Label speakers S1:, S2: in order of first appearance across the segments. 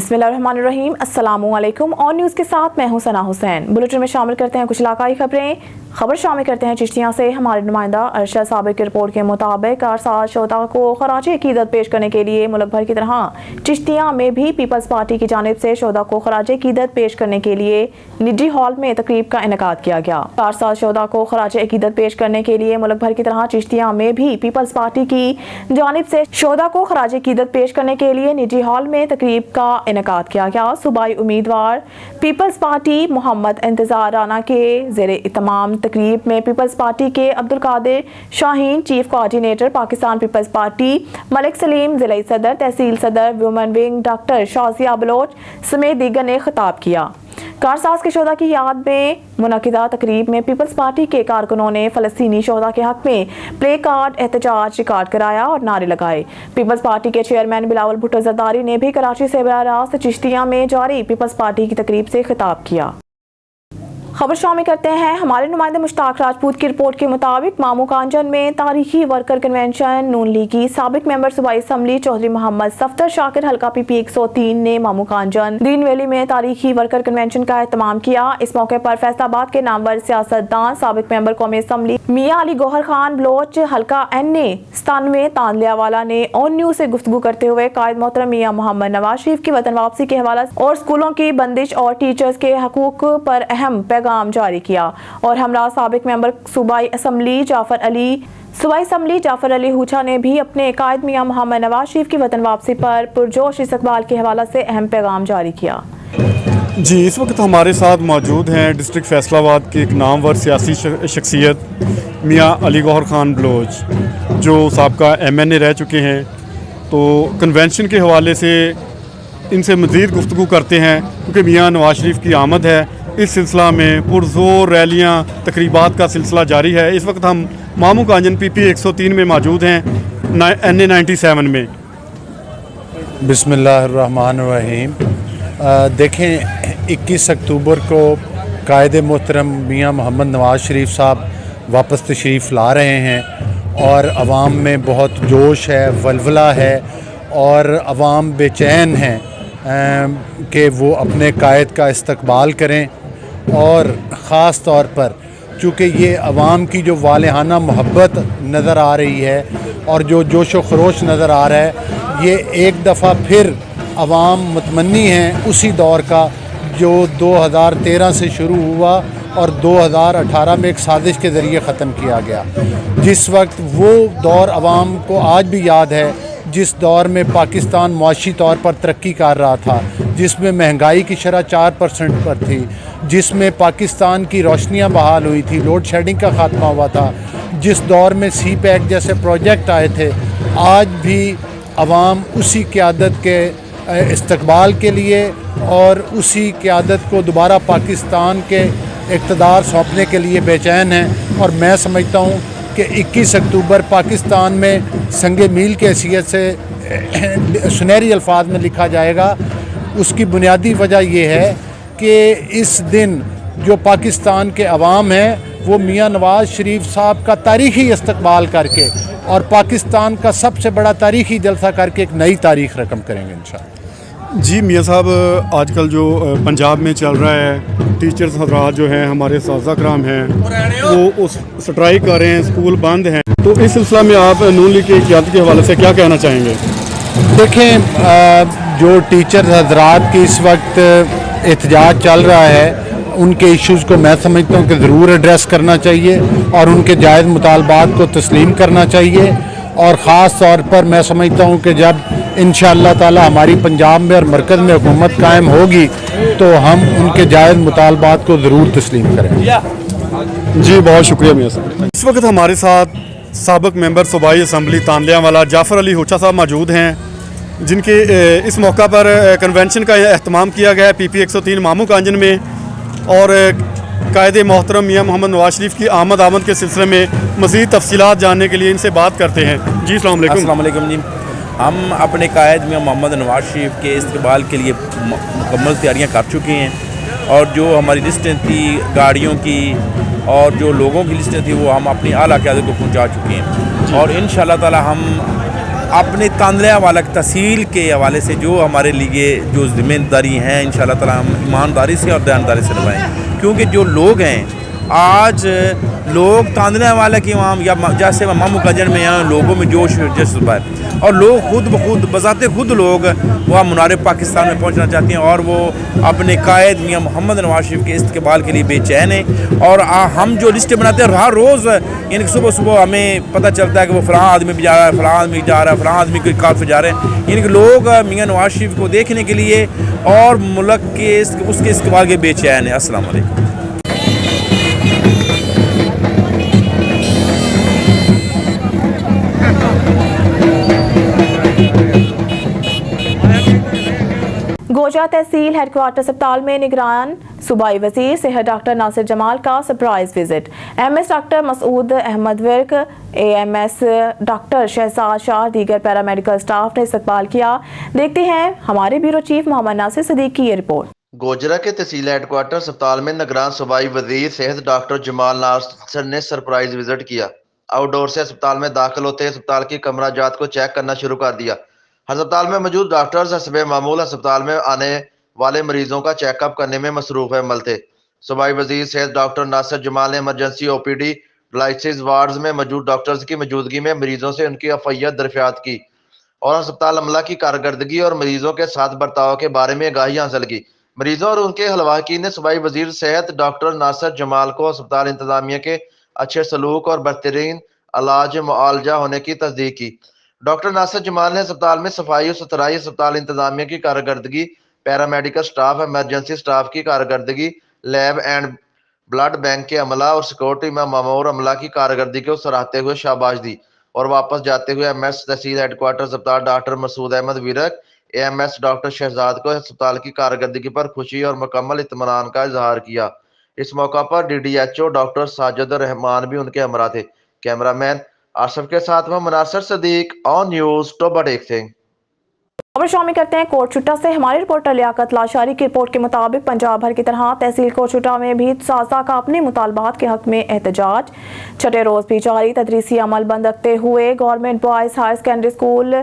S1: बिस्मिल्लाहिर्रहमानिर्रहीम। अस्सलाम वालेकुम। और न्यूज़ के साथ मैं हूं सना हुसैन। बुलेटिन में शामिल करते हैं कुछ इलाकाई खबर शामिल करते हैं चिश्तियाँ से। हमारे नुमाइंदा अरशद साबिक की रिपोर्ट के मुताबिक कारसाज शोधा को खराज अकीदत पेश करने के लिए मुल्क भर की तरह चिश्तियाँ में भी पीपल्स पार्टी की जानिब से शोधा को खराज अकीदत पेश करने के लिए निजी हॉल में तकरीब का इनेकाद किया गया। कारसाज शोधा को खराज अकीदत पेश करने के लिए मुल्क भर की तरह चिश्तियाँ में भी पीपल्स पार्टी की जानिब से शोधा को खराज अकीदत पेश करने के लिए निजी हॉल में तकरीब का इनेकाद किया गया। सूबाई उम्मीदवार पीपल्स पार्टी मोहम्मद इंतजार राना के ज़ेरे इत्माम तकरीब में पीपल्स पार्टी के Abdul Qadir Shaheen, chief coordinator Pakistan peoples party Malik Saleem, ज़िला सदर, तहसील सदर, women wing doctor Shazia Baloch समेत दीगर ने खिताब किया। कारसाज के शोधा की याद में मुनक़िदा तकरीब में पीपल्स पार्टी के कारकुनों ने फ़लस्तीनी शोधा के हक़ में प्ले कार्ड एहतजाज रिकॉर्ड कराया और नारे लगाए। पीपल्स पार्टी के चेयरमैन बिलावल भुट्टो ज़रदारी ने भी कराची से बराह रास्त चिश्तिया में जारी पीपल्स पार्टी की तकरीब से खिताब किया। खबर शामिल करते हैं हमारे नुमाइंदे मुश्ताक राजपूत की रिपोर्ट के मुताबिक मामू कांजन में तारीखी वर्कर कन्वेंशन नून लीग की साबिक मेंबर सूबाई असम्बली चौधरी मोहम्मद सफ्तर शाकिर हल्का PP 103 ने मामू कांजन ग्रीन वैली में तारीखी वर्कर कन्वेंशन का एहतमाम किया। इस मौके पर फैसलाबाद के नामवर सियासतदान साबिक मेंबर कौमी असम्बली मियां अली गौहर खान बलोच हल्का NA 97 तांदलियावाला ने ऑन न्यूज़ से गुफ्तगू करते हुए कायद मोहतरम मियां मोहम्मद नवाज शरीफ की वतन वापसी के हवाले और स्कूलों की बंदिश और टीचर्स के हकूक पर अहम पैगाम जारी किया और हमरा साबिक मेंबर सूबाई असम्बली जाफर अली हुचा ने भी अपने कायद मियां मोहम्मद नवाज शरीफ की वतन वापसी पर पुरजोश इस्तकबाल के हवाले से अहम पैगाम जारी किया।
S2: जी, इस वक्त हमारे साथ मौजूद हैं डिस्ट्रिक्ट फैसलाबाद के एक नामवर सियासी शख्सियत मियां अली गौहर खान बलोच, जो साबका MNA रह चुके हैं। तो कन्वेंशन के हवाले से इनसे मज़ीद गुफ्तगू करते हैं, क्योंकि मियां नवाज शरीफ की आमद है। इस सिलसिला में पुरजोर रैलियाँ तकरीबात का सिलसिला जारी है। इस वक्त हम मामू कांजन PP 103 में मौजूद हैं, NA 97 में।
S3: बिस्मिल्लाहिर्रहमानिर्रहीम। देखें, 21 अक्टूबर को कायद मोहतरम मियां मोहम्मद नवाज शरीफ साहब वापस तशरीफ़ ला रहे हैं और अवाम में बहुत जोश है, वलवला है और अवाम बेचैन हैं कि वो अपने कायद का इस्तकबाल करें। और ख़ास तौर पर चूँकि ये अवाम की जो वालेहाना मोहब्बत नज़र आ रही है और जो जोश व खरोश नज़र आ रहा है, ये एक दफ़ा फिर अवाम मुतमन्नी हैं उसी दौर का जो 2013 से शुरू हुआ और 2018 में एक साजिश के ज़रिए ख़त्म किया गया। जिस वक्त वो दौर अवाम को आज भी याद है, जिस दौर में पाकिस्तान मुआशी तौर पर तरक्की कर रहा था, जिसमें महंगाई की शरह 4% पर थी, जिसमें पाकिस्तान की रोशनियाँ बहाल हुई थी, लोड शेडिंग का ख़ात्मा हुआ था, जिस दौर में CPEC जैसे प्रोजेक्ट आए थे, आज भी अवाम उसी क़यादत के इस्तकबाल के लिए और उसी क़यादत को दोबारा पाकिस्तान के इक़्तिदार सौंपने के लिए बेचैन हैं। और मैं समझता हूँ कि 21 अक्टूबर पाकिस्तान में संगे मील की हैसियत से सुनहरी अल्फाज में लिखा जाएगा। उसकी बुनियादी वजह यह है कि इस दिन जो पाकिस्तान के अवाम हैं वो मियां नवाज शरीफ साहब का तारीख़ी इस्तकबाल करके और पाकिस्तान का सबसे बड़ा तारीख़ी जलसा करके एक नई तारीख़ रकम करेंगे इंशाअल्लाह।
S2: जी मियां साहब, आजकल जो पंजाब में चल रहा है, टीचर्स हज़रात जो हैं, हमारे साज़ा कराम हैं, वो उस स्ट्राइक कर रहे हैं, स्कूल बंद हैं। तो इस सिलसिला में आप नून लीग की क़यादत के हवाले से क्या कहना चाहेंगे?
S3: देखें, जो टीचर हज़रात की इस वक्त एहतजाज चल रहा है, उनके इश्यूज़ को मैं समझता हूँ कि ज़रूर एड्रेस करना चाहिए और उनके जायज़ मुतालबात को तस्लीम करना चाहिए। और ख़ास तौर पर मैं समझता हूँ कि जब इंशाअल्लाह ताला हमारी पंजाब में और मरकज़ में हुकूमत कायम होगी तो हम उनके जायज़ मुतालबात को ज़रूर तस्लीम करेंगे।
S2: जी, बहुत शुक्रिया मियां साहब। इस वक्त हमारे साथ साबिक मेंबर सूबाई असम्बली तांदलियावाला जाफ़र अली हुचा साहब मौजूद हैं, जिनके इस मौका पर कन्वेंशन का एहतमाम किया गया है PP 103 मामू कांजन में। और कायद मोहतरम मियां मोहम्मद नवाज शरीफ की आमद के सिलसिले में मज़ीद तफसीलात जानने के लिए इनसे बात करते हैं। जी, अस्सलाम वालेकुम
S4: जी। हम अपने कायद मियां मोहम्मद नवाज शरीफ के इस्तकबाल के लिए मुकम्मल तैयारियां कर चुके हैं और जो हमारी लिस्टें थी गाड़ियों की और जो लोगों की लिस्टें थी वो हम अपनी आला क़यादत को पहुँचा चुके हैं और इंशाअल्लाह ताला हम अपने तांदला वाला तहसील के हवाले से जो हमारे लिए जो जिम्मेदारी हैं इंशाअल्लाह ताला हम ईमानदारी से और दयानदारी से निभाएं, क्योंकि जो लोग हैं आज लोग तांदला वाला की वहाँ या जैसे मामू कजन में यहाँ लोगों में जोश जज्बा है और लोग खुद बखुद बजाते खुद लोग वहाँ मुनारे पाकिस्तान में पहुँचना चाहते हैं और वो अपने कायद मियाँ मोहम्मद नवाज शरीफ के इस्तेकबाल के लिए बेचैन हैं। और हम जो लिस्टें बनाते हैं हर रोज़ यानी सुबह सुबह हमें पता चलता है कि वो फ़लाँ आदमी भी जा रहा है, फ़लाँ आदमी जा रहा है, फ़लाँ आदमी कोई कार पर जा रहे हैं, यानी कि लोग मियाँ नवाज शरीफ को देखने के लिए और मुल्क के उसके इस्तेकबाल के बेचैन हैं। अस्सलाम वालेकुम।
S1: गोजा तहसील हेडक्वार्टर अस्पताल में निगरान सूबाई वजीर सेहत डॉक्टर नासिर जमाल का surprise visit. MS doctor Masood Ahmad Virk, AMS doctor Shahzad Shah, दीगर पैरामेडिकल स्टाफ ने इस्तकबाल किया। देखते हैं हमारे ब्यूरो चीफ मोहम्मद नासिर सदीक की ये रिपोर्ट।
S5: गोजरा के तहसील हेडक्वार्टर अस्पताल में निगरान सूबाई वजीर सेहत डॉक्टर जमाल नासिर ने सरप्राइज विजिट किया। आउटडोर से अस्पताल में दाखिल होते ही अस्पताल की कमरा जात को चेक करना शुरू कर दिया। अस्पताल में मौजूद डॉक्टर्स हस्ब मामूल अस्पताल में आने वाले मरीजों का चेकअप करने में मसरूफ अमल थे। सूबाई वजीर सेहत डॉक्टर नासिर जमाल ने इमरजेंसी ओपीडी डायलिसिस वार्ड्स में मौजूद डॉक्टर्स की मौजूदगी में मरीजों से उनकी अफैयत दरियाफ्त की और अस्पताल अमला की कारकर्दगी और मरीजों के साथ बर्ताव के बारे में आगाही हासिल की। मरीजों और उनके हलवाकीन ने सूबाई वजीर सेहत डॉक्टर नासिर जमाल को अस्पताल इंतजामिया के अच्छे सलूक और बेहतरीन इलाज मुआलजा होने की तस्दीक की। डॉक्टर नासिर जमाल ने अस्पताल में सफाई और सुथराई, अस्पताल इंतजामिया की कारकर्दगी, पैरामेडिकल स्टाफ, इमरजेंसी स्टाफ की कारकर्दगी, लैब एंड ब्लड बैंक के अमला और सिक्योरिटी में मामूर अमला की कारकर्दगी को सराहते हुए शाबाश दी और वापस जाते हुए एमएस तहसील हेडक्वार्टर अस्पताल doctor Masood Ahmad Virk, AMS doctor Shahzad को अस्पताल की कारकर्दगी पर खुशी और मुकम्मल इत्मीनान का इजहार किया। इस मौका पर डीडीएचओ डॉक्टर साजिद रहमान भी उनके हमरा थे। कैमरामैन आसफ के साथ में मुनासिर सदीक, ऑन न्यूज़ टोबा सिंह।
S1: खबर शामिल करते हैं कोट छुट्टा से। हमारे रिपोर्टर लियाकत लाशारी की रिपोर्ट के मुताबिक पंजाब भर की तरह तहसील कोट छुट्टा में भी साजा का अपने मुतालबात के हक में एहतजाज छठे रोज भी जारी। तदरीसी अमल बंद रखते हुए government boys higher secondary school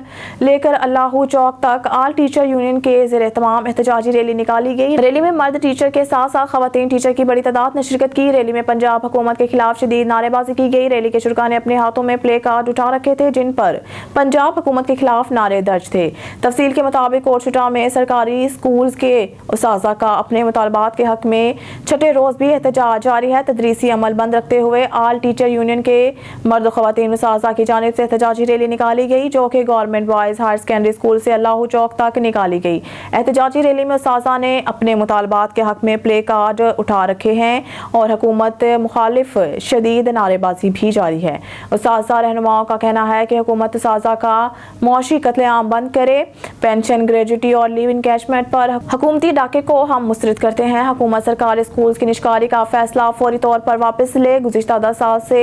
S1: लेकर अल्लाहू चौक तक आल टीचर यूनियन के ज़ेर एहतमाम एहतजाजी रैली निकाली गई। रैली में मर्द टीचर के साथ साथ खवातीन टीचर की बड़ी तादाद ने शिरकत की। रैली में पंजाब हुकूमत के खिलाफ शदीद नारेबाजी की गई। रैली के शुरका ने अपने हाथों में प्ले कार्ड उठा रखे थे जिन पर पंजाब हुकूमत के खिलाफ नारे दर्ज थे। तफसील के मुताबिक कोट छुट्टा में सरकारी स्कूल्स के उस्ताज़ा का अपने मुतालबात के हक में छठे रोज भी एहतजाज जारी है। तदरीसी अमल बंद रखते हुए आल टीचर यूनियन के मर्द खवातीन उस्ताज़ा की जानिब से एहतजाजी रैली निकाली गई जो कि government boys higher secondary school से अल्लाहू चौक तक निकाली गई। एहतजाजी रैली में उस्ताज़ा ने अपने मुतालबात के हक में प्ले कार्ड उठा रखे हैं और हुकूमत मुखालिफ शदीद नारेबाजी भी जारी है। उस्ताज़ा रहनुमाओं का कहना है कि हुकूमत उस्ताज़ा का मुआशी कत्लेआम बंद करे। पेंशन, ग्रेजुटी और लीव इनकैशमेंट पर हुकूमती डाके को हम मुस्तरद करते हैं। हुकूमत सरकारी स्कूल्स की निष्कारी का फैसला फौरी तौर पर वापस ले। गुज़िश्ता 10 साल से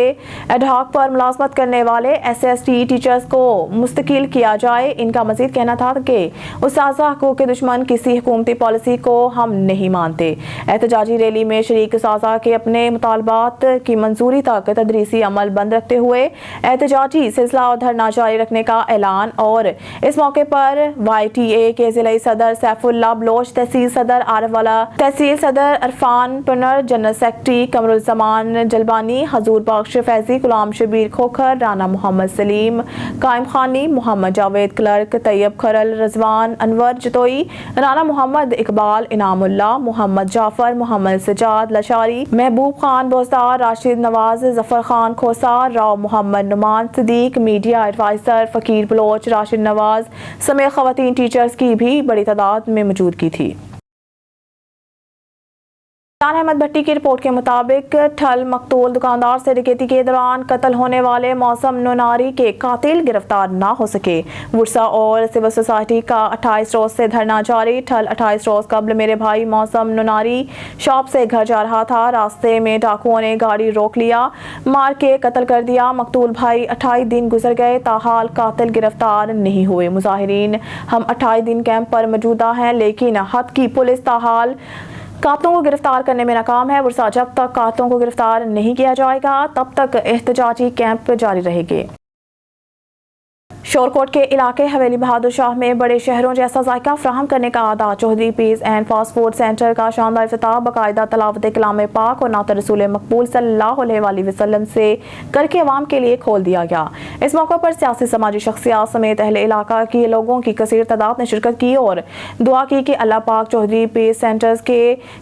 S1: एडहॉक पर मुलाजमत करने वाले SST टीचर्स को मुस्तकिल किया जाए। इनका मजीद कहना था कि उस्ताज़ा हकूक़ के दुश्मन किसी हुकूमती पॉलिसी को हम नहीं मानते। एहतजाजी रैली में शरीक उस्ताज़ा के अपने मुतालबात की मंजूरी तक तदरीसी अमल बंद रखते हुए एहतजाजी सिलसिला और धरना जारी रखने का ऐलान। और इस मौके पर YTA के जिला सदर सैफुल्ला बलोच, तहसील सदर आरिफ वाला, तहसील सदर अरफान पुनर, जनरल सेक्रेटरी कमरुज़्ज़मान जलबानी, हजूर बख्श फैजी, गुलाम शबीर खोखर, राना मोहम्मद सलीम, कायम खानी, मोहम्मद जावेद क्लर्क, तैयब खरल, रजवान अनवर जतोई, राना मोहम्मद इकबाल, इनामुल्ला, मोहम्मद जाफर, मोहम्मद सजाद लशारी, महबूब खान बोजदार, राशिद नवाज, जफर खान खोसार, राव मोहम्मद नुमान सदीक, मीडिया एडवाइजर फकीर बलोच, राशिद नवाज समेत खवातीन टीचर्स की भी बड़ी तादाद में मौजूदगी थी। अहमद भट्टी की रिपोर्ट के मुताबिक ठल मकतूल दुकानदार से डकैती के दौरान कत्ल होने वाले मौसम नोनारी के कातिल गिरफ्तार ना हो सके। वुरसा और सिविल सोसाइटी का 28 रोज से धरना जारी। ठल 28 रोज कबल मेरे भाई मौसम नोनारी शॉप से घर जा रहा था। रास्ते में डाकुओं ने गाड़ी रोक लिया, मार के कत्ल कर दिया। मकतूल भाई 28 दिन गुजर गए, ताहाल कातिल गिरफ्तार नहीं हुए। मुजाहिरीन हम 28 दिन कैंप पर मौजूदा हैं लेकिन हद की पुलिस ताहाल कातलों को गिरफ्तार करने में नाकाम है। वर्षा जब तक कातलों को गिरफ्तार नहीं किया जाएगा तब तक एहतजाजी कैंप जारी रहेंगे। शोरकोट के इलाके हवेली बहादुर शाह में बड़े शहरों जैसा जायका फ्राहम करने का आदा Chaudhry peace and fast food centre का शानदार इफ्तिताह बाकायदा तलावत कलाम पाक और नात रसूल मकबूल सल्लल्लाहु अलैहि वसल्लम से करके अवाम के लिए खोल दिया गया। इस मौके पर सियासी समाजी शख्सियात समेत अहले इलाका के लोगों की कसीर तादाद ने शिरकत की और दुआ की कि अल्लाह पाक चौधरी पीस सेंटर्स के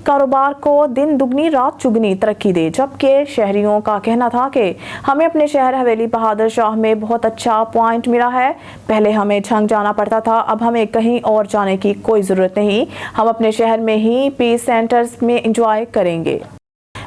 S1: कारोबार को दिन दुगनी रात चुगनी तरक्की दे। जबकि शहरियों का कहना था कि हमें अपने शहर हवेली बहादुर शाह में बहुत अच्छा पॉइंट मिला है। पहले हमें झंग जाना पड़ता था, अब हमें कहीं और जाने की कोई ज़रूरत नहीं। हम अपने शहर में ही पीस सेंटर्स में एंजॉय करेंगे।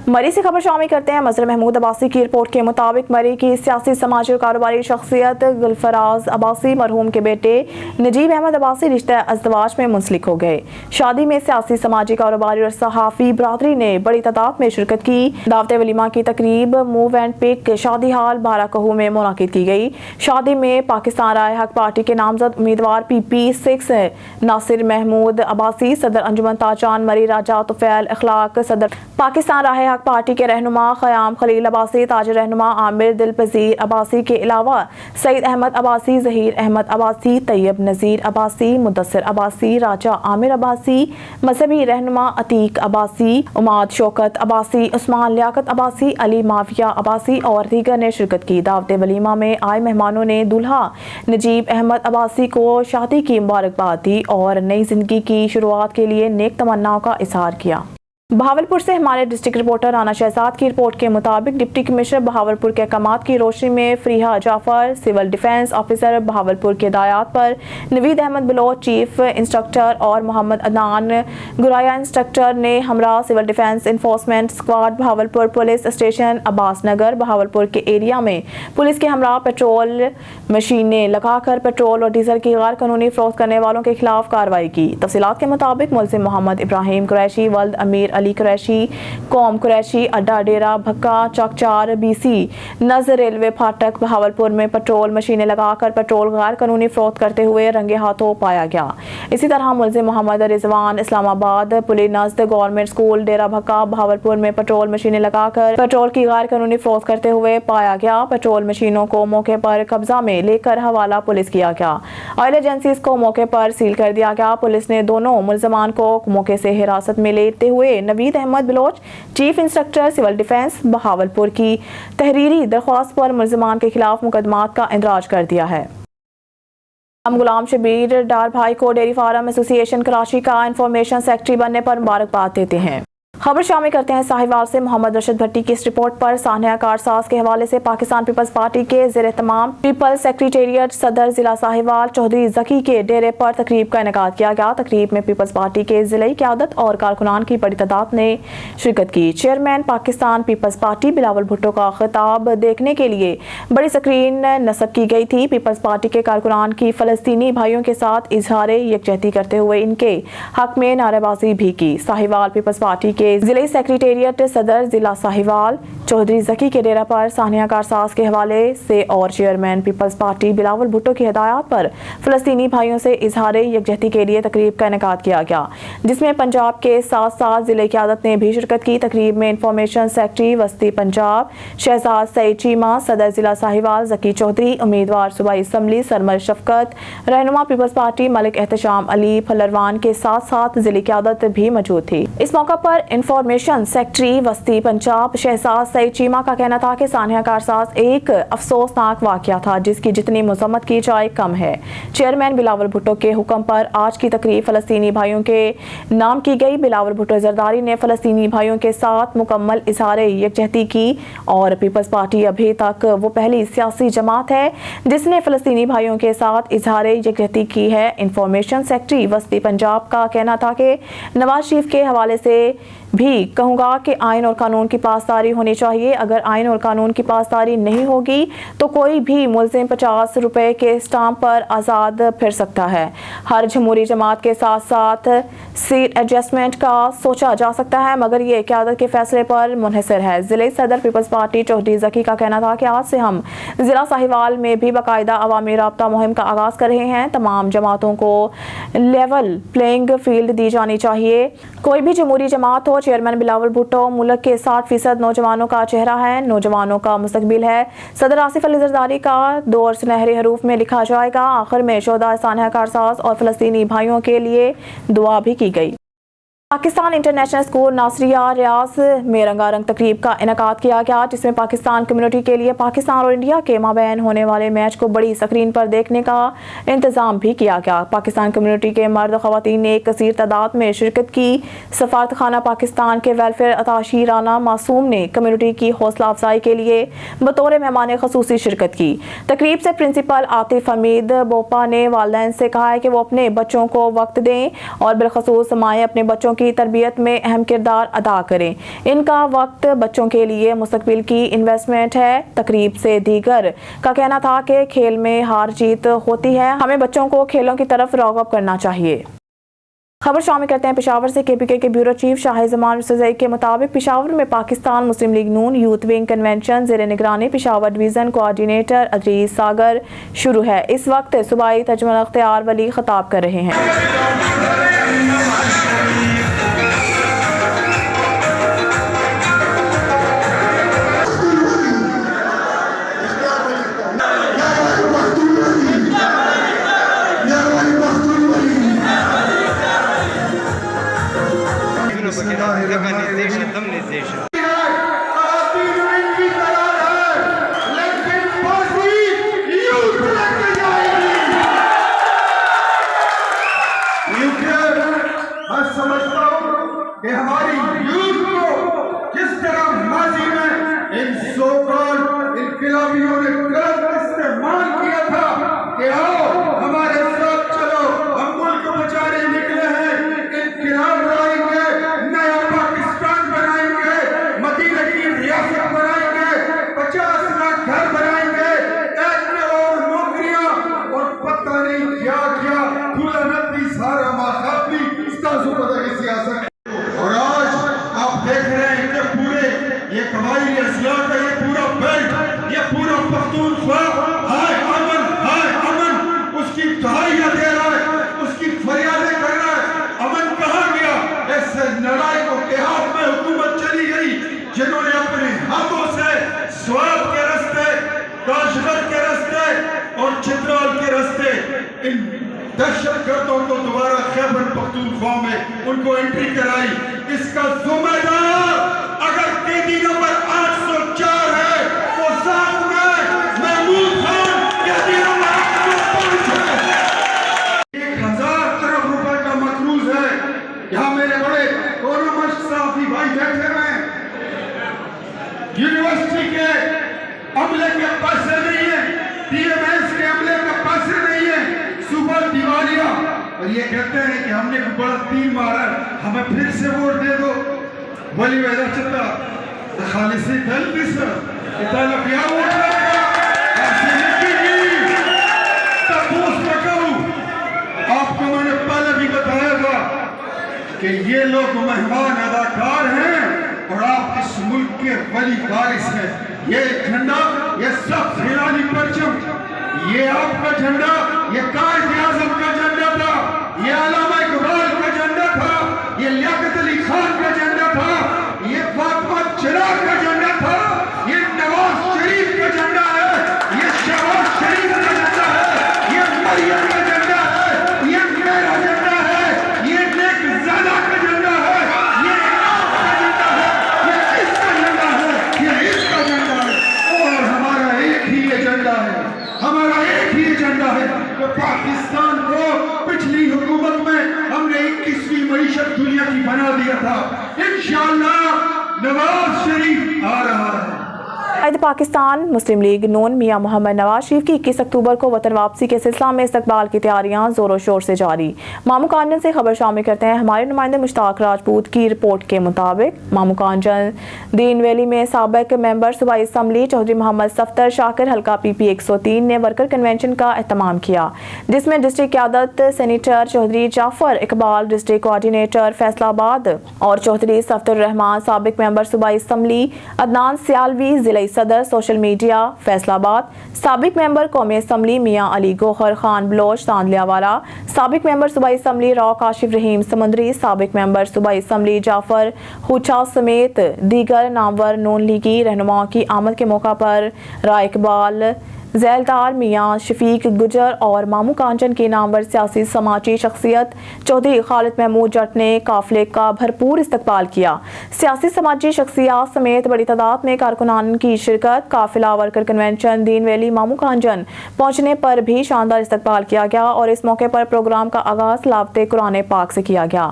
S1: मरी से खबर शामिल करते हैं। मजर महमूद अब्बासी की रिपोर्ट के मुताबिक मरी की सियासी समाजी और कारोबारी शख्सियत गुलफराज अब्बासी मरहूम के बेटे नजीब अहमद अब्बासी रिश्ता अज़दवाज में मुंसलिक हो गए। शादी में सियासी समाजी कारोबारी और सहाफ़ी बरादरी ने बड़ी तादाद में शिरकत की। दावत वलीमा की तकरीब मूव एंड पिक शादी हाल बाराकहू में मुनाकिद की गई। शादी में पाकिस्तान राय हक पार्टी के नामजद उम्मीदवार PP6 नासिर महमूद अब्बासी, सदर अंजुमन ताजान मरी राजा तुफैल अखलाक, सदर पाकिस्तान राय हक पार्टी के रहनुमा ख़याम खलील अब्बासी, ताज रहनुमा आमिर दिलपजीर अब्बासी के अलावा सईद अहमद अब्बासी, ज़हीर अहमद अब्बासी, तैयब नज़ीर अब्बासी, मुदस्सिर अब्बासी, राजा आमिर अब्बासी, मजहबी रहनुमा अतीक अब्बासी, उमाद शौकत अब्बासी, उस्मान लियाकत अब्बासी, अली माविया अब्बासी और दीगर ने शिरकत की। दावत वलीमा में आए मेहमानों ने दूल्हा नजीब अहमद अब्बासी को शादी की मुबारकबाद दी और नई जिंदगी की शुरुआत के लिए नेक तमन्नाओं का इजहार किया। बहावलपुर से हमारे डिस्ट्रिक्ट रिपोर्टर राना शहजाद की रिपोर्ट के मुताबिक डिप्टी कमिश्नर बहावलपुर के अहकामात की रोशनी में Fariha Jafar, civil defence officer Bahawalpur के हिदायत पर नवीद अहमद बलोच चीफ इंस्ट्रक्टर और मोहम्मद अदनान गुराया इंस्ट्रक्टर ने हमरा civil defence enforcement squad Bahawalpur police station Abbas Nagar Bahawalpur के एरिया में पुलिस के हमरा पेट्रोल मशीनें लगाकर पेट्रोल और डीजल की गैर कानूनी फरोख्त करने वालों के खिलाफ कार्रवाई की। तफसीलात के मुताबिक मुलजिम मोहम्मद इब्राहिम कुरैशी वल्द अमीर अली कुरैशी कौम कुरैशी अड्डा डेरा भक्का चकचार BC नजर रेलवे फाटक बहावलपुर में पेट्रोल मशीनें लगाकर पेट्रोल गैर कानूनी फरोख्त करते हुए रंगे हाथों पाया गया। इसी तरह मुलजिम मोहम्मद रिजवान इस्लामाबाद पुलिस नज़द गवर्नमेंट स्कूल डेरा भक्का बहावलपुर में पेट्रोल मशीनें लगाकर पेट्रोल की गैर कानूनी फरोख्त करते हुए पाया गया। पेट्रोल मशीनों को मौके पर कब्जा में लेकर हवाला पुलिस किया गया। ऑयल एजेंसीज को मौके पर सील कर दिया गया। पुलिस ने दोनों मुलजमान को मौके से हिरासत में लेते हुए Naveed Ahmed Baloch chief instructor civil defence Bahawalpur की तहरीरी दरख्वास्त पर मुलजमान के खिलाफ मुकदमात का इंदराज कर दिया है। हम गुलाम शबीर डार भाई को डेयरी फार्म एसोसिएशन कराची का इंफॉर्मेशन सेक्रेटरी बनने पर मुबारकबाद देते हैं। खबर शामिल करते हैं साहिवाल से। मोहम्मद रशीद भट्टी की इस रिपोर्ट पर सानिया कारसाज के हवाले से पाकिस्तान पीपल्स पार्टी के ज़ेर तमाम पीपल्स सेक्रेटेरिएट सदर जिला साहिवाल चौधरी जकी के डेरे पर तकरीब का इनेकाद किया गया। तकरीब में पीपल्स पार्टी के ज़िले क़यादत और कारकुनान की बड़ी तादाद ने शिरकत की। Chairman Pakistan peoples party Bilawal Bhutto का खिताब देखने के लिए बड़ी स्क्रीन नस्ब की गई थी। पीपल्स पार्टी के कारकुनान की फ़लस्तीनी भाइयों के साथ इजहार यकजहती करते हुए इनके हक में नारेबाजी भी की। साहिवाल पीपल्स पार्टी के जिले सेक्रेटेरिएट सदर जिला साहिवाल चौधरी जकी के डेरा पर सानिया कारसाज के हवाले से और chairman peoples party Bilawal Bhutto की हिदायत पर फ़लस्तीनी भाइयों से इजहार यकजहती के लिए तकरीब का इनेकाद किया गया, जिसमें पंजाब के साथ साथ जिले क़यादत ने भी शिरकत की। तकरीब में इंफॉर्मेशन सेक्रेटरी वस्ती पंजाब शहजाद सईद चीमा, सदर जिला साहिवाल जकी चौधरी, उम्मीदवार सूबाई असम्बली सरमल शफकत, रहनुमा पीपल्स पार्टी मलिक एहतशाम अली फलरवान के साथ साथ जिले क़यादत भी मौजूद थी। इस मौका पर इंफॉर्मेशन सेक्रेटरी वस्ती पंजाब शहजाद सईद चीमा का कहना था कि सानिया कारसाज एक अफसोसनाक वाकया था जिसकी जितनी मजम्मत की जाए कम है। चेयरमैन बिलावल भुट्टो के हुक्म पर आज की तकरीब फ़लस्तीनी भाइयों के नाम की गई। बिलावल भुट्टो जरदारी ने फ़लस्तीनी भाइयों के साथ मुकम्मल इजहार यकजहती की और पीपल्स पार्टी अभी तक वो पहली सियासी जमात है जिसने फ़लस्तीनी भाइयों के साथ इजहार यकजहती की है। इंफॉर्मेशन सेक्रेटरी वस्ती पंजाब का कहना था कि नवाज शरीफ के हवाले से भी कहूँगा कि आइन और कानून की पासदारी होनी चाहिए। अगर आइन और कानून की पासदारी नहीं होगी तो कोई भी मुलजिम 50 रुपए के स्टाम्प पर आज़ाद फिर सकता है। हर जमहूरी जमात के साथ साथ सीट एडजस्टमेंट का सोचा जा सकता है, मगर ये क़यादत के फैसले पर मुनहसर है। ज़िले सदर पीपल्स पार्टी चौधरी जकी का कहना था कि आज से हम ज़िला साहिवाल में भी बाकायदा अवामी राब्ता मुहिम का आगाज़ कर रहे हैं। तमाम जमातों को लेवल प्लेइंग फील्ड दी जानी चाहिए। कोई भी जमहूरी जमात हो चेयरमैन बिलावल भुट्टो मुल्क के 60% नौजवानों का चेहरा है, नौजवानों का मुस्तकबिल है। सदर आसिफ अली जरदारी का दौर सुनहरे हरूफ में लिखा जाएगा। आखिर में शोहदा सानहा कारसाज और फ़लस्तीनी भाइयों के लिए दुआ भी की गई। पाकिस्तान इंटरनेशनल स्कूल नासरिया रियाज में रंगारंग तकरीब का इनेकाद किया गया, जिसमें पाकिस्तान कम्युनिटी के लिए पाकिस्तान और इंडिया के माबैन होने वाले मैच को बड़ी स्क्रीन पर देखने का इंतजाम भी किया गया। पाकिस्तान कम्युनिटी के मर्द ख़वातीन ने एक कसीर तादाद में शिरकत की। सफारत खाना पाकिस्तान के वेलफेयर अताशी राना मासूम ने कम्युनिटी की हौसला अफजाई के लिए बतौर मेहमान खसूसी शिरकत की। तकरीब से प्रिंसिपल आतिफ हमीद बोपा ने वालिदैन से कहा है कि वो अपने बच्चों को वक्त दें और बिलखसूस माएँ अपने बच्चों की तरबियत में अहम किरदार अदा करें। इनका वक्त बच्चों के लिए मुस्तकबिल की इन्वेस्टमेंट है। तकरीब से दीगर का कहना था कि खेल में हार जीत होती है, हमें बच्चों को खेलों की तरफ राग़िब करना चाहिए। खबर शामिल करते हैं पेशावर से। KPK के ब्यूरो चीफ शाहिद जमान रज़ई के मुताबिक पेशावर में पाकिस्तान मुस्लिम लीग नून यूथ विंग कन्वेंशन ज़ेर निगरानी पेशावर डिवीज़न कोऑर्डिनेटर अदरीस सागर शुरू है। इस वक्त सूबाई तर्जुमान अख्तियार वली खिताब कर रहे हैं।
S6: हमारी यूथ को किस तरह माजी में इन सो-कॉल्ड इनकलाबियों ने गलत इस्तेमाल किया था कि आओ हमारे साथ चलो, हम मुल्क बचाने निकले हैं, इनकलाब लाएंगे, नया पाकिस्तान बनाएंगे, मदीने की रियासत बनाएंगे, 50 लाख घर बनाएंगे, 1 करोड़ नौकरियां और पता नहीं क्या क्या खुला नदी सारा माखाबी इस्ताज़ों की सियासत। और आज आप देख रहे हैं कि पूरे ये कबाइली असलाह का ये पूरा बेल्ट, ये पूरा पख्तूनख्वा हाय अमन उसकी दहाइयां दे रहा है, उसकी फरियादें कर रहा है। अमन कहाँ गया? ऐसे नालायकों के हाथ में हुकूमत चली गई जिन्होंने अपने हाथों से स्वात के रास्ते, काशगर के रास्ते और चित्राल के रास्ते इन दहशतगर्दों को दोबारा खैबर पख्तूनख्वा में उनको एंट्री कराई। इसका जिम्मेदार अगर कैदी नंबर 804 है तो साथ में महमूद खान कैदी नंबर 805 है। 1000 करोड़ रुपए का मकरूज है। यहाँ मेरे बड़े कोरोमश साफी भाई बैठे हुए हैं। यूनिवर्सिटी के अमले के पैसे नहीं है, PMS के अमले के पैसे नहीं है, सुबह दिवालिया और ये कहते हैं कि हमने कोई बड़ा तीर मारा, हमें फिर से वोट दे दो। वली वैदा चता खालिसी दल बिस इतना क्या वोट लगेगा तपूस न करूं। आपको मैंने पहले भी बताया था कि ये लोग मेहमान अदाकार हैं और आप इस मुल्क के वली वारिस हैं। ये झंडा, ये सब हिलाली परचम, ये आपका झंडा, ये कायद-ए-आज़म का झंडा था, ये अल्लामा इकबाल का झंडा था, ये लियाकत अली खान का झंडा था, ये फातिमा चिराग का झंडा था, ये नवाज शरीफ का झंडा है, ये शहबाज शरीफ का झंडा है, ये मरियम का झंडा है, ये मेरा झंडा है, ये नेकज़ादा का झंडा है, ये आपका झंडा है, ये इसका झंडा है, ये इसका झंडा है और हमारा एक ही एजेंडा है। हमारा एक ही एजेंडा है कि पाकिस्तान को पिछली हुकूमत में हमने 21वीं मईशत दुनिया की बना दिया था। इंशाअल्लाह नवाज शरीफ आ रहा है।
S1: पाकिस्तान मुस्लिम लीग नून मियां मोहम्मद नवाज शरीफ की 21 अक्टूबर को वतन वापसी के सिलसिला में इस्तकबाल की तैयारियां जोरों शोर से जारी। मामू कांजन से खबर शामिल करते हैं हमारे नुमाइंदे मुश्ताक राजपूत की रिपोर्ट के मुताबिक मामू कांजन दीन वैली में साबिक मेंबर सूबाई असम्बली चौधरी मोहम्मद सफ्तर शाकिर हल्का PP 103 ने वर्कर कन्वेंशन का एहतमाम किया, जिसमें डिस्ट्रिक्ट क़यादत senator Chaudhry Jafar Iqbal, district coordinator Faisalabad और चौधरी सफ्तर रहमान, साबिक मेंबर सूबाई असम्बली अदनान सियालवी, जिला सूबाई सदर सोशल मीडिया फैसलाबाद, साबिक मेंबर कौमी असम्बली मियाँ अली गौहर खान बलोच तांदलियावाला, साबिक मेंबर सूबाई असम्बली रॉ काशिफ रहीम समंदरी, साबिक मेंबर सूबाई असम्बली जाफर हुचा समेत दीगर नामवर नून लीगी रहनुमाओं की आमद के मौका पर राय इकबाल, झैलदार मियाँ शफीक गुजर और मामू कांचन की नामवर सियासी समाजी शख्सियत चौधरी खालिद महमूद जट ने काफिले का भरपूर इस्तकबाल किया। सियासी समाजी शख्सियात समेत बड़ी तादाद में कारकुनान की शिरकत। काफिला वर्कर कन्वेंशन दीन वैली मामू कांचन पहुंचने पर भी शानदार इस्तकबाल किया गया और इस मौके पर प्रोग्राम का आगाज लावते कुरान पाक से किया गया।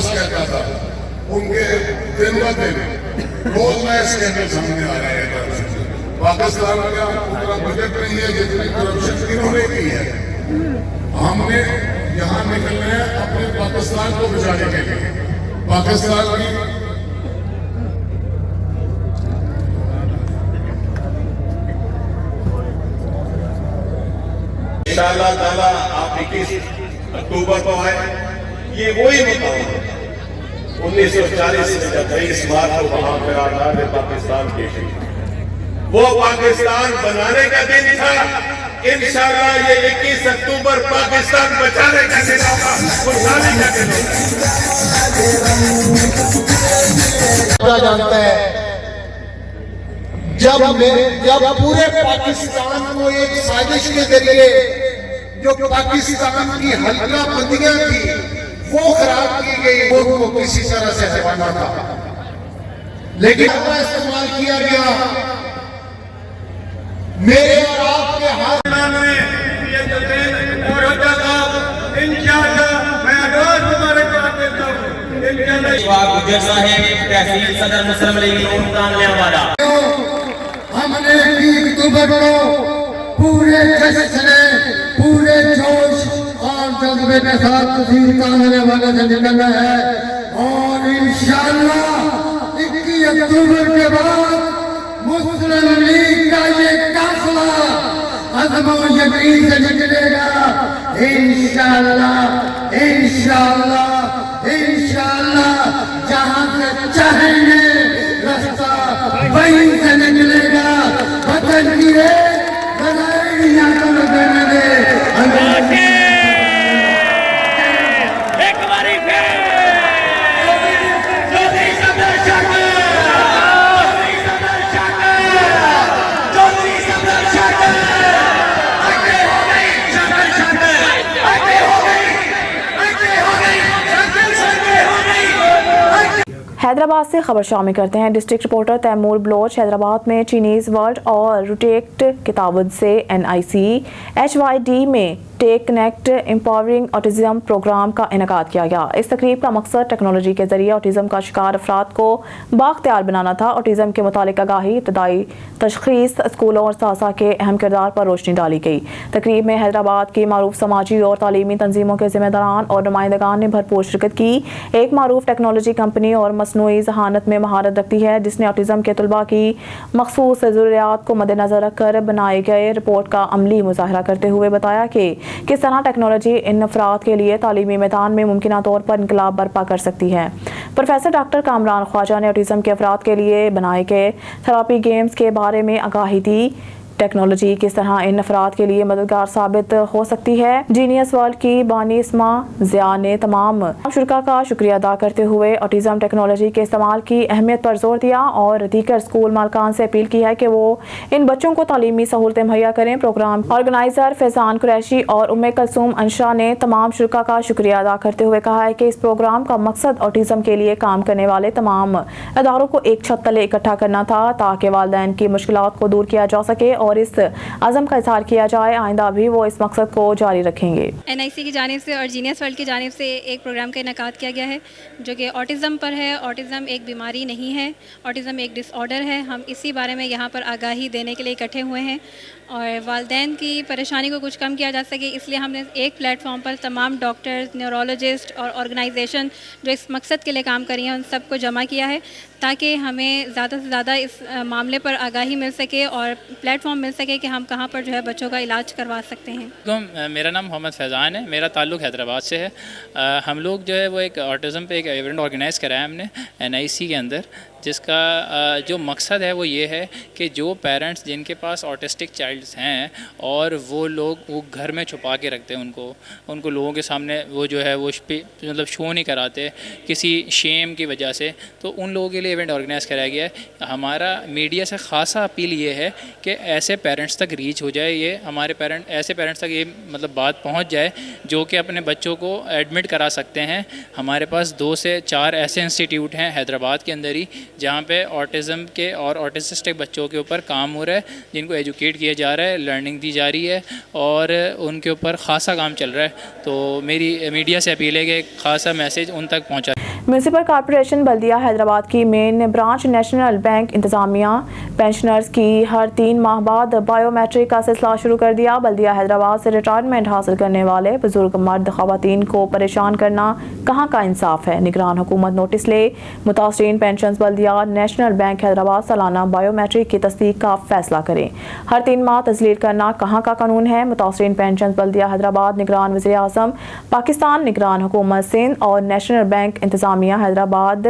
S7: कहता था उनके दिन ब दिन रोज नए स्कैंडल सामने आ रहे हैं। पाकिस्तान का उतना बजट नहीं है जितनी करप्शन इन्होंने की है। हमने यहाँ निकलना है अपने पाकिस्तान को बचाने के लिए। पाकिस्तान की
S8: इंशाअल्लाह ताला आप 21 अक्टूबर को आए। ये वही मुकाम 1940 में जब 23 मार्च को वहां करारदाद पाकिस्तान की थी, वो पाकिस्तान बनाने का दिन था। इंशाअल्लाह ये 21 अक्टूबर पाकिस्तान बचाने का दिन होगा, खुशहाली का दिन होगा।
S7: जानता है जब पूरे पाकिस्तान को एक साजिश के जरिए जो पाकिस्तान की हल्का बंदियां थी वो खराब की गई, वो को किसी तरह से हटाना था, लेकिन इस्तेमाल किया गया मेरे और आपके हाथ में। हमने 20 अक्टूबर को पूरे जश्न पूरे जोश और जज्बे के साथ तस्वीर तानने वाले से निकलना है और इंशाअल्लाह 21 अक्टूबर के बाद मुस्लिम लीग का ये काफिला अज़्म और यकीन से निकलेगा। इंशाअल्लाह इंशाअल्लाह इंशाअल्लाह जहां से चाहेंगे रास्ता वहीं से निकलेगा। वतन की लड़ाई कर देने दे।
S1: हैदराबाद से खबर शामिल करते हैं। District reporter Taimur Baloch. हैदराबाद में चीनीज वर्ल्ड और रुटेक्ट की तावुद से NIC HYD में tech connect empowering autism program का इनेकाद किया गया। इस तकरीब का मकसद टेक्नोलॉजी के जरिए ऑटिज्म का शिकार अफराद को बाख्तियार बनाना था। ऑटिज्म के मुतालिक आगाही, इब्तदाई तशखीस, स्कूलों और सासा के अहम किरदार पर रोशनी डाली गई। तकरीब में हैदराबाद की मारूफ समाजी और तालीमी तंजीमों के जिम्मेदारान और नुमाइंदगान ने भरपूर शिरकत की। एक मारूफ टेक्नोलॉजी कंपनी और मसनूई जहानत में महारत रखती है, जिसने ऑटिज्म के तलबा की मखसूस ज़रूरियात को मद्देनजर रखकर बनाए गए रिपोर्ट का अमली मुजाहरा करते हुए बताया कि किस तरह टेक्नोलॉजी इन अफराद के लिए तालीमी मैदान में मुमकिन तौर पर इनकलाब बर्पा कर सकती है। प्रोफेसर डॉक्टर कामरान ख्वाजा ने ऑटिज्म के अफराद के लिए बनाए गए थेरेपी गेम्स के बारे में आगाही दी। टेक्नोलॉजी किस तरह इन अफराद के लिए मददगार साबित हो सकती है। जीनियस वर्ल्ड की बानी इस्मा ज़िया ने तमाम शुरका का शुक्रिया अदा करते हुए ऑटिज्म टेक्नोलॉजी के इस्तेमाल की अहमियत पर जोर दिया और दीगर स्कूल मालकान से अपील की है कि वो इन बच्चों को तालीमी सहूलतें मुहैया करें। प्रोग्राम ऑर्गेनाइजर फैजान कुरैशी और उम्मे कलसूम अंशा ने तमाम शुरका का शुक्रिया अदा करते हुए कहा है कि इस प्रोग्राम का मकसद ऑटिज्म के लिए काम करने वाले तमाम इदारों को एक छत तले इकट्ठा करना था, ताकि वालिदैन की मुश्किलात को दूर किया जा सके और इस अज़म का इज़हार किया जाए। आइंदा भी वो इस मकसद को जारी रखेंगे।
S9: NIC की जानिब से और जीनियस वर्ल्ड की जानिब से एक प्रोग्राम का इनेकाद किया गया है जो कि ऑटिज़म पर है। ऑटिज़म एक बीमारी नहीं है, ऑटिज़म एक डिसऑर्डर है। हम इसी बारे में यहाँ पर आगाही देने के लिए इकट्ठे हुए हैं और वालिदैन की परेशानी को कुछ कम किया जा सके, इसलिए हमने एक प्लेटफॉर्म पर तमाम डॉक्टर्स, न्यूरोलॉजिस्ट और ऑर्गेनाइजेशन जो इस मकसद के लिए काम कर रही हैं उन सबको जमा किया है, ताकि हमें ज़्यादा से ज़्यादा इस मामले पर आगाही मिल सके और प्लेटफॉर्म मिल सके कि हम कहाँ पर जो है बच्चों का इलाज करवा सकते हैं।
S10: तो मेरा नाम मोहम्मद फैज़ान है, मेरा ताल्लुक़ हैदराबाद से है। हम लोग जो है वो एक ऑटिज़म पे एक इवेंट ऑर्गेनाइज़ कराया हमने NIC के अंदर, जिसका जो मकसद है वो ये है कि जो पेरेंट्स जिनके पास ऑटिस्टिक चाइल्ड्स हैं और वो लोग वो घर में छुपा के रखते हैं उनको लोगों के सामने वो जो है वो मतलब शो नहीं कराते किसी शेम की वजह से, तो उन लोगों के लिए इवेंट ऑर्गेनाइज़ कराया गया है। हमारा मीडिया से ख़ासा अपील ये है कि ऐसे पेरेंट्स तक रीच हो जाए, ये हमारे ऐसे पेरेंट्स तक ये मतलब बात पहुंच जाए जो कि अपने बच्चों को एडमिट करा सकते हैं। हमारे पास 2 से 4 ऐसे इंस्टीट्यूट हैं हैदराबाद के अंदर ही जहाँ पे ऑटिज़म के और ऑटिस्टिक बच्चों के ऊपर काम हो रहा है, जिनको एजुकेट किया जा रहा है, लर्निंग दी जा रही है और उनके ऊपर ख़ासा काम चल रहा है। तो मेरी मीडिया से अपील है कि एक ख़ासा मैसेज उन तक पहुँचा।
S1: म्यूनसिपल कॉरपोरेशन बल्दिया हैदराबाद की मेन ब्रांच नेशनल बैंक इंतज़ामिया पेंशनर्स की हर 3 माह बाद बायोमेट्रिक का सिलसिला शुरू कर दिया। बल्दिया हैदराबाद से रिटायरमेंट हासिल करने वाले बुजुर्ग मर्द ख़वातीन को परेशान करना कहाँ का इंसाफ है। निगरान हुकूमत नोटिस ले, मुतासरीन पेंशन बल्दिया नेशनल बैंक हैदराबाद सालाना बायोमेट्रिक की तस्दीक का फैसला करें। हर 3 माह तस्लील करना कहाँ का कानून है। मुतासरीन पेंशन बल्दिया हैदराबाद निगरान वज़ीर आज़म पाकिस्तान, निगरान हुकूमत सिंध और नेशनल बैंक इंतज़ामिया हैदराबाद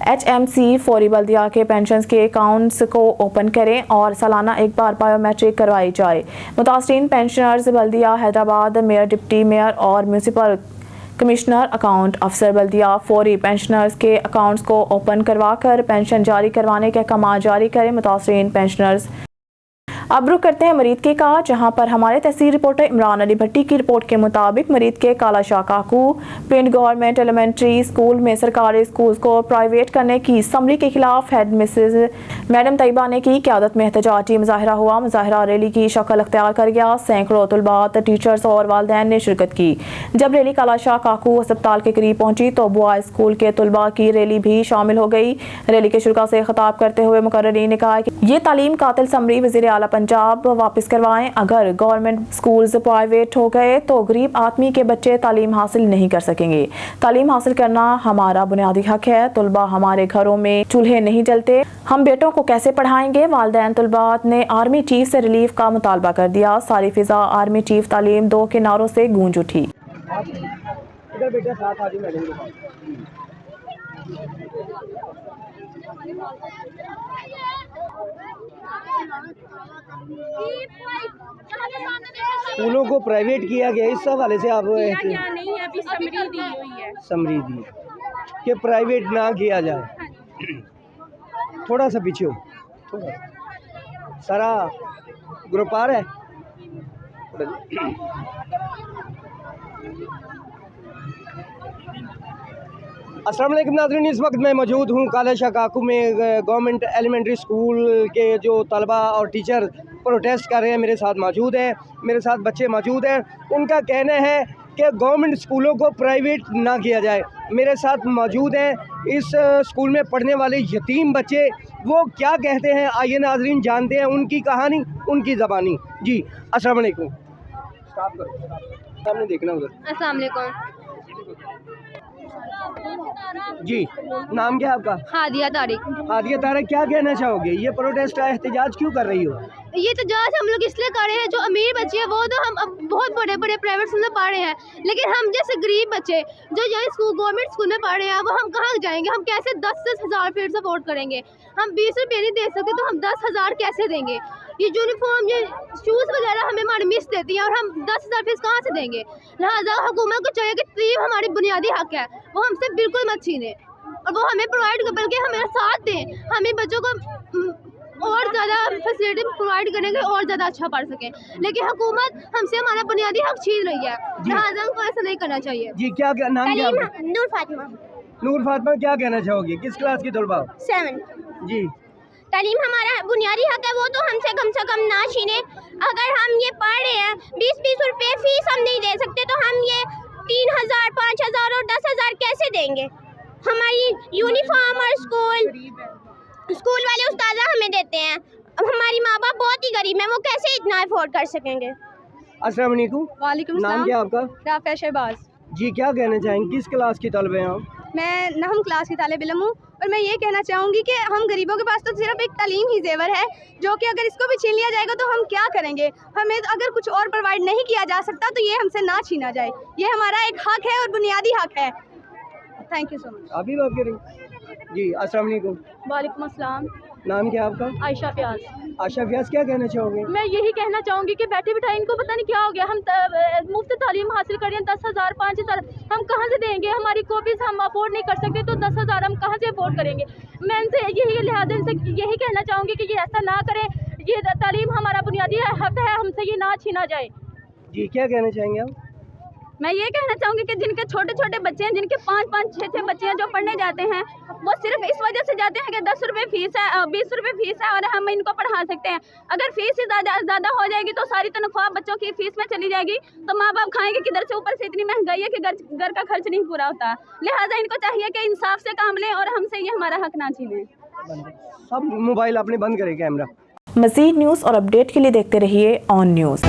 S1: HMC फौरी बल्दिया के पेंशन के अकाउंट्स को ओपन करें और सालाना एक बार बायोमेट्रिक करवाई जाए। मुतासरीन पेंशनर्स बल्दिया हैदराबाद मेयर, डिप्टी मेयर और म्यूनसिपल कमिश्नर अकाउंट अफसर बल्दिया फौरी पेंशनर्स के अकाउंट्स को ओपन करवा कर पेंशन जारी करवाने के अहकाम जारी करें। मुतासरीन पेंशनर्स अब रुख करते हैं मरीद के का, जहां पर हमारे तहसील रिपोर्टर इमरान अली भट्टी की रिपोर्ट के मुताबिक मरीद के काला शाह काकू पिंड गवर्नमेंट एलिमेंट्री स्कूल में सरकारी स्कूल को प्राइवेट करने की समरी के खिलाफ हेड मिसेज मैडम तैयबा ने की क़यादत में एहतजाजी मुजाहरा हुआ। मुजाहरा रैली की शक्ल अख्तियार कर गया। सैकड़ों तलबात, टीचर्स और वालिदैन ने शिरकत की। जब रैली काला शाह काकू अस्पताल के करीब पहुंची तो बॉय स्कूल के तलबा की रैली भी शामिल हो गई। रैली के शुरा से खिताब करते हुए मुकर्ररीन ने कहा कि ये तालीम कातिल समरी वज़ीर आला पंजाब वापस करवाएं। अगर गवर्नमेंट स्कूल्स प्राइवेट हो गए तो गरीब आदमी के बच्चे तालीम हासिल नहीं कर सकेंगे। तालीम हासिल करना हमारा बुनियादी हक है। तलबा हमारे घरों में चूल्हे नहीं जलते, हम बेटों को कैसे पढ़ाएंगे। वालिदैन तलबात ने आर्मी चीफ से रिलीफ का मुतालबा कर दिया। सारी फिजा आर्मी चीफ तालीम दो के नारों से गूंज उठी।
S11: स्कूलों को प्राइवेट किया गया, इस हवाले से आप
S12: क्या नहीं है, अभी समरी दी हुई है,
S11: समरी दी कि प्राइवेट ना किया जाए। थोड़ा सा पीछे हो, थोड़ा सारा ग्रुप आ रहा है। अस्सलाम वालेकुम नाज़रीन, इस वक्त मैं मौजूद हूँ काला शाह काकू में गवर्नमेंट एलिमेंट्री स्कूल के जो तलबा और टीचर प्रोटेस्ट कर रहे हैं मेरे साथ मौजूद हैं। मेरे साथ बच्चे मौजूद हैं। उनका कहना है कि गवर्नमेंट स्कूलों को प्राइवेट ना किया जाए। मेरे साथ मौजूद हैं इस स्कूल में पढ़ने वाले यतीम बच्चे, वो क्या कहते हैं आइए नाज़रीन जानते हैं उनकी कहानी, उनकी ज़बानी। जी अस्सलाम वालेकुम, स्टॉप करो, सामने देखना उधर।
S12: अस्सलाम वालेकुम
S11: जी, नाम क्या है आपका?
S12: हादिया तारिक।
S11: हादिया तारिक, क्या कहना चाहोगे? ये प्रोटेस्ट का एहतजाज क्यों कर रही हो?
S12: ये एहतजाज हम लोग इसलिए कर रहे हैं, जो अमीर बच्चे हैं वो तो हम अब बहुत बड़े बड़े प्राइवेट स्कूल में पढ़ रहे हैं, लेकिन हम जैसे गरीब बच्चे जो यहाँ स्कूल गवर्नमेंट स्कूल में पढ़ रहे हैं वो हम कहाँ जाएंगे? हम कैसे 10-10 हज़ार फीस सपोर्ट करेंगे? हम 20 रुपये नहीं दे सकते तो हम 10,000 कैसे देंगे? ये यूनिफॉर्म, ये शूज़ वगैरह हमें हमारी मिस देती है और हम 10,000 फीस कहाँ से देंगे? लिहाजा हुकूमत को चाहिए कि तालीम हमारी बुनियादी हक है, वो हमसे बिल्कुल मत छीने और वो हमें प्रोवाइड कर, बल्कि हमें साथ दें, हमें बच्चों को और ज़्यादा फैसिलिटी प्रोवाइड करेंगे और ज़्यादा अच्छा पढ़ सकें। लेकिन हुकूमत हमसे हमारा बुनियादी हक छीन रही है, लिहाजा हमको ऐसा नहीं करना चाहिए।
S11: जी, क्या नाम क्या?
S12: नूर फातिमा।
S11: नूर फातिमा, क्या कहना चाहोगी? किस क्लास की तलबा?
S12: 7।
S11: जी,
S12: तालीम हमारा बुनियादी हक है, वो तो हमसे कम से कम ना छीने। अगर हम ये पढ़ रहे हैं, 20-20 रुपये फीस हम नहीं दे सकते तो हम ये 3,000, 5,000 और 10,000 कैसे देंगे? हमारी यूनिफॉर्म और स्कूल वाले उस्ताद हमें देते हैं। अब हमारी माँ बाप बहुत ही गरीब हैं, वो कैसे इतना अफोर्ड कर सकेंगे?
S11: अस्सलाम वालेकुम।
S12: वालेकुम
S11: नाम क्या आपका?
S12: राफिया शहबाज।
S11: जी, क्या कहना चाहेंगे? किस क्लास की तलबे हैं आप?
S12: मैं नहम क्लास की तालिब इल्म हूँ और मैं ये कहना चाहूँगी कि हम गरीबों के पास तो सिर्फ एक तालीम ही जेवर है, जो कि अगर इसको भी छीन लिया जाएगा तो हम क्या करेंगे। हमें अगर कुछ और प्रोवाइड नहीं किया जा सकता तो ये हमसे ना छीना जाए, ये हमारा एक हक है और बुनियादी हक है। Thank you so much.
S11: आप भी बात करें जी। अस्सलाम वालेकुम।
S12: वालेकुम अस्सलाम।
S11: नाम क्या आपका?
S12: आयशा प्याज।
S11: आशा व्यास, क्या कहना चाहोगे?
S12: मैं यही कहना चाहूँगी कि बैठे बिठाए इनको पता नहीं क्या हो गया। हम मुफ्त तालीम हासिल कर रहे हैं, 10,000 5,000 हम कहाँ से देंगे? हमारी कॉपीज हम अफोर्ड नहीं कर सकते तो 10,000 हम कहाँ से अफोर्ड करेंगे? मैं इनसे यही लिहाजा इनसे यही कहना चाहूँगी कि ये ऐसा ना करें, ये तालीम हमारा बुनियादी हक है, हमसे ये ना छीना जाए।
S11: जी, क्या कहना चाहेंगे आप?
S12: मैं ये कहना चाहूँगी कि जिनके छोटे छोटे बच्चे हैं, जिनके 5-5 6-6 बच्चे हैं जो पढ़ने जाते हैं, वो सिर्फ इस वजह से जाते हैं कि 10 रुपये फीस है, 20 रुपये फीस है और हम इनको पढ़ा सकते हैं। अगर फीस ही ज़्यादा हो जाएगी तो सारी तनख्वाह बच्चों की फीस में चली जाएगी, तो माँ बाप खाएंगे किधर से? ऊपर से इतनी महंगाई है कि घर का खर्च नहीं पूरा होता। लिहाजा इनको चाहिए कि इंसाफ से काम लें और हमसे ये हमारा हक ना छीनें।
S11: सब मोबाइल आपने बंद करे कैमरा।
S1: मज़ीद न्यूज़ और अपडेट के लिए देखते रहिए ऑन न्यूज़।